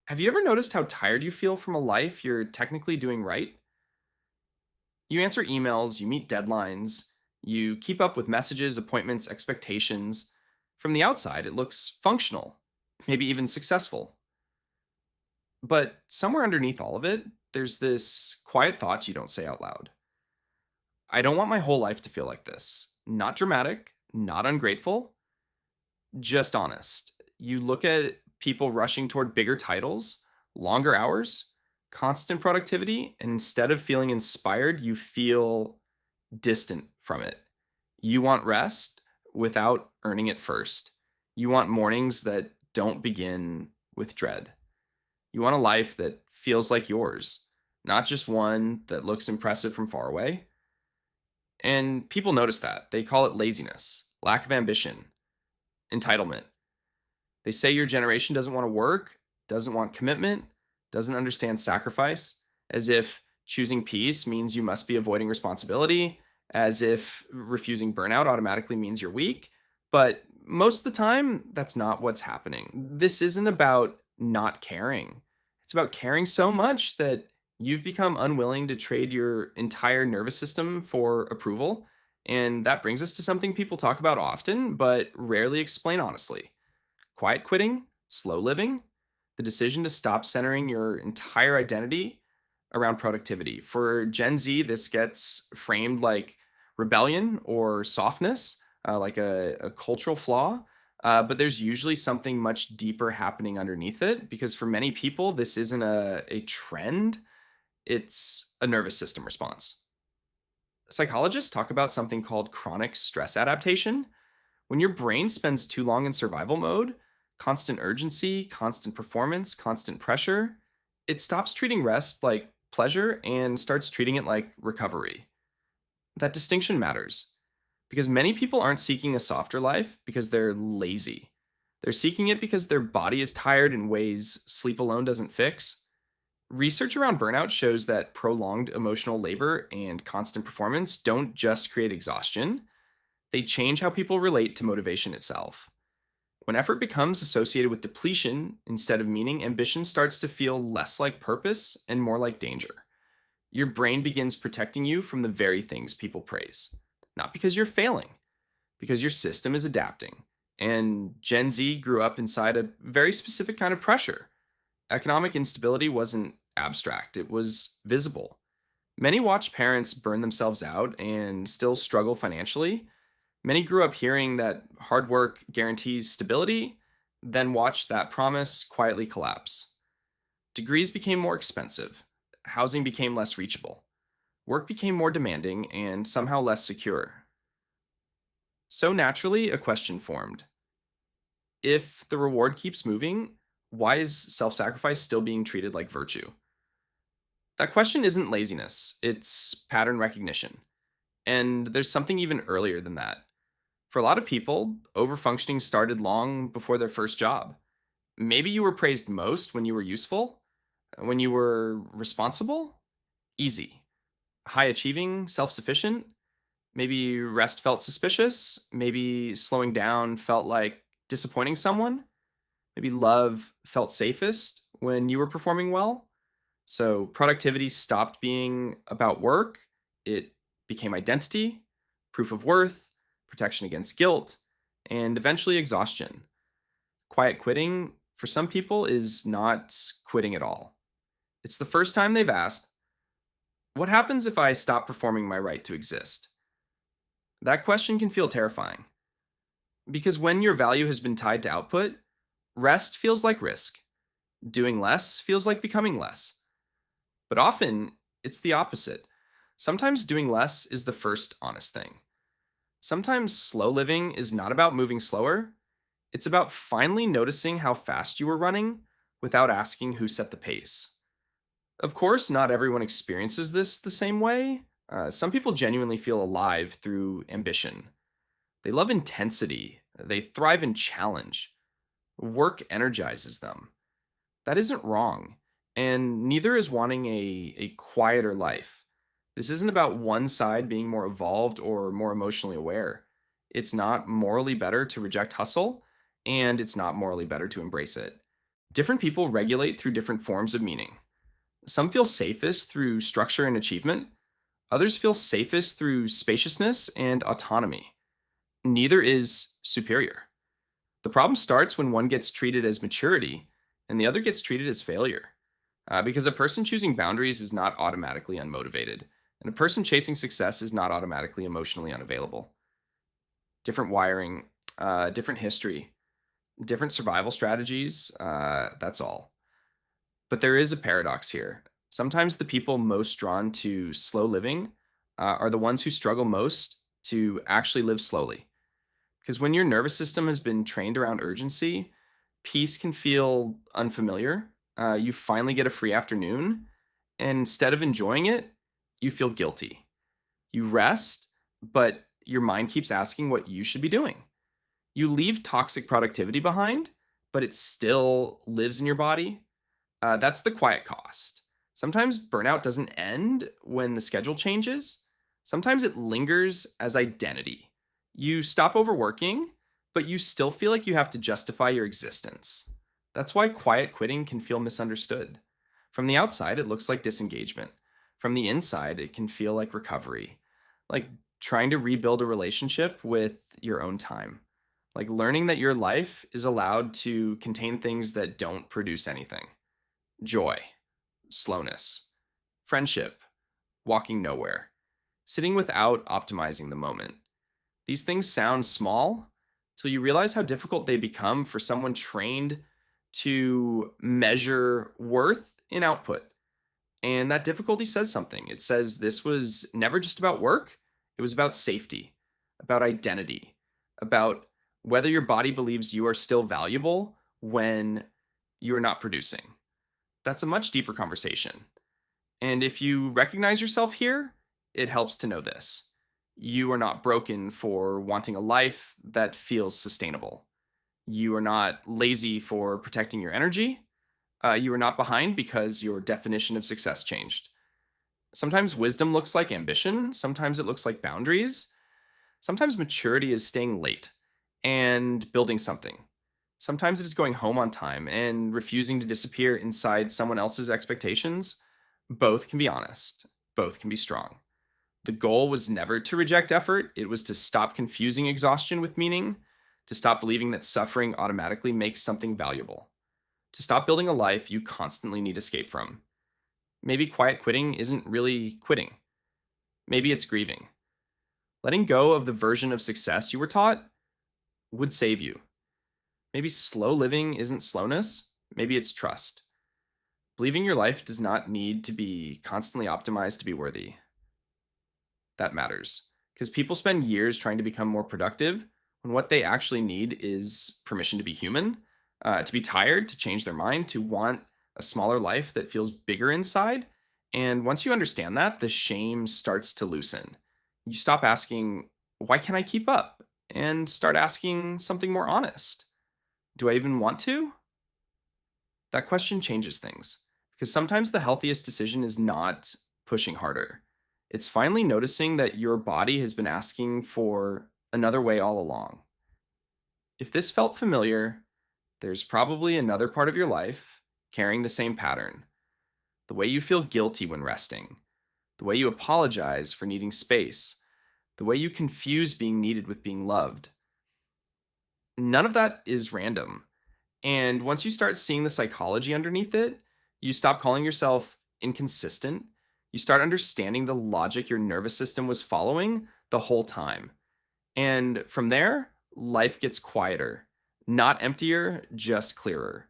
Have you ever noticed how tired you feel from a life you're technically doing right? You answer emails, you meet deadlines, you keep up with messages, appointments, expectations. From the outside, it looks functional, maybe even successful. But somewhere underneath all of it, there's this quiet thought you don't say out loud. I don't want my whole life to feel like this. Not dramatic, not ungrateful, just honest. You look at people rushing toward bigger titles, longer hours, constant productivity, and instead of feeling inspired, you feel distant from it. You want rest without earning it first. You want mornings that don't begin with dread. You want a life that feels like yours, not just one that looks impressive from far away. And people notice that. They call it laziness, lack of ambition, entitlement. They say your generation doesn't want to work, doesn't want commitment, doesn't understand sacrifice, as if choosing peace means you must be avoiding responsibility, as if refusing burnout automatically means you're weak. But most of the time, that's not what's happening. This isn't about not caring. It's about caring so much that you've become unwilling to trade your entire nervous system for approval. And that brings us to something people talk about often, but rarely explain honestly: quiet quitting, slow living, the decision to stop centering your entire identity around productivity. For Gen Z, this gets framed like rebellion or softness, like a cultural flaw. But there's usually something much deeper happening underneath it because for many people, this isn't a trend, it's a nervous system response. Psychologists talk about something called chronic stress adaptation. When your brain spends too long in survival mode, constant urgency, constant performance, constant pressure, it stops treating rest like pleasure and starts treating it like recovery. That distinction matters because many people aren't seeking a softer life because they're lazy. They're seeking it because their body is tired in ways sleep alone doesn't fix. Research around burnout shows that prolonged emotional labor and constant performance don't just create exhaustion, they change how people relate to motivation itself. When effort becomes associated with depletion instead of meaning, ambition starts to feel less like purpose and more like danger. Your brain begins protecting you from the very things people praise. Not because you're failing, because your system is adapting. And Gen Z grew up inside a very specific kind of pressure. Economic instability wasn't abstract, it was visible. Many watch parents burn themselves out and still struggle financially. Many grew up hearing that hard work guarantees stability, then watched that promise quietly collapse. Degrees became more expensive, housing became less reachable, work became more demanding and somehow less secure. So naturally, a question formed: if the reward keeps moving, why is self sacrifice still being treated like virtue? That question isn't laziness, it's pattern recognition. And there's something even earlier than that. For a lot of people, overfunctioning started long before their first job. Maybe you were praised most when you were useful, when you were responsible, easy, high achieving, self sufficient. Maybe rest felt suspicious. Maybe slowing down felt like disappointing someone. Maybe love felt safest when you were performing well. So productivity stopped being about work. It became identity, proof of worth, protection against guilt, and eventually exhaustion. Quiet quitting, for some people, is not quitting at all. It's the first time they've asked, what happens if I stop performing my right to exist? That question can feel terrifying because when your value has been tied to output, rest feels like risk. Doing less feels like becoming less. But often, it's the opposite. Sometimes doing less is the first honest thing. Sometimes slow living is not about moving slower, it's about finally noticing how fast you were running without asking who set the pace. Of course, not everyone experiences this the same way. Some people genuinely feel alive through ambition. They love intensity, they thrive in challenge. Work energizes them. That isn't wrong, and neither is wanting a quieter life. This isn't about one side being more evolved or more emotionally aware. It's not morally better to reject hustle, and it's not morally better to embrace it. Different people regulate through different forms of meaning. Some feel safest through structure and achievement, others feel safest through spaciousness and autonomy. Neither is superior. The problem starts when one gets treated as maturity and the other gets treated as failure. Because a person choosing boundaries is not automatically unmotivated, and a person chasing success is not automatically emotionally unavailable. Different wiring, different history, different survival strategies, that's all. But there is a paradox here. Sometimes the people most drawn to slow living are the ones who struggle most to actually live slowly. Because when your nervous system has been trained around urgency, peace can feel unfamiliar. You finally get a free afternoon, and instead of enjoying it, you feel guilty. You rest, but your mind keeps asking what you should be doing. You leave toxic productivity behind, but it still lives in your body. That's the quiet cost. Sometimes burnout doesn't end when the schedule changes. Sometimes it lingers as identity. You stop overworking, but you still feel like you have to justify your existence. That's why quiet quitting can feel misunderstood. From the outside, it looks like disengagement. From the inside, it can feel like recovery, like trying to rebuild a relationship with your own time, like learning that your life is allowed to contain things that don't produce anything: joy, slowness, friendship, walking nowhere, sitting without optimizing the moment. These things sound small till you realize how difficult they become for someone trained to measure worth in output. And that difficulty says something. It says this was never just about work, it was about safety, about identity, about whether your body believes you are still valuable when you are not producing. That's a much deeper conversation. And if you recognize yourself here, it helps to know this: you are not broken for wanting a life that feels sustainable. You are not lazy for protecting your energy. You are not behind because your definition of success changed. Sometimes wisdom looks like ambition, sometimes it looks like boundaries, sometimes maturity is staying late and building something. Sometimes it is going home on time and refusing to disappear inside someone else's expectations. Both can be honest, both can be strong. The goal was never to reject effort, it was to stop confusing exhaustion with meaning, to stop believing that suffering automatically makes something valuable, to stop building a life you constantly need escape from. Maybe quiet quitting isn't really quitting. Maybe it's grieving. Letting go of the version of success you were taught would save you. Maybe slow living isn't slowness, maybe it's trust. Believing your life does not need to be constantly optimized to be worthy. That matters. Because people spend years trying to become more productive when what they actually need is permission to be human, to be tired, to change their mind, to want a smaller life that feels bigger inside. And once you understand that, the shame starts to loosen. You stop asking, why can't I keep up? And start asking something more honest. Do I even want to? That question changes things, because sometimes the healthiest decision is not pushing harder. It's finally noticing that your body has been asking for another way all along. If this felt familiar, there's probably another part of your life carrying the same pattern. The way you feel guilty when resting, the way you apologize for needing space, the way you confuse being needed with being loved. None of that is random. And once you start seeing the psychology underneath it, you stop calling yourself inconsistent. You start understanding the logic your nervous system was following the whole time. And from there, life gets quieter, not emptier, just clearer.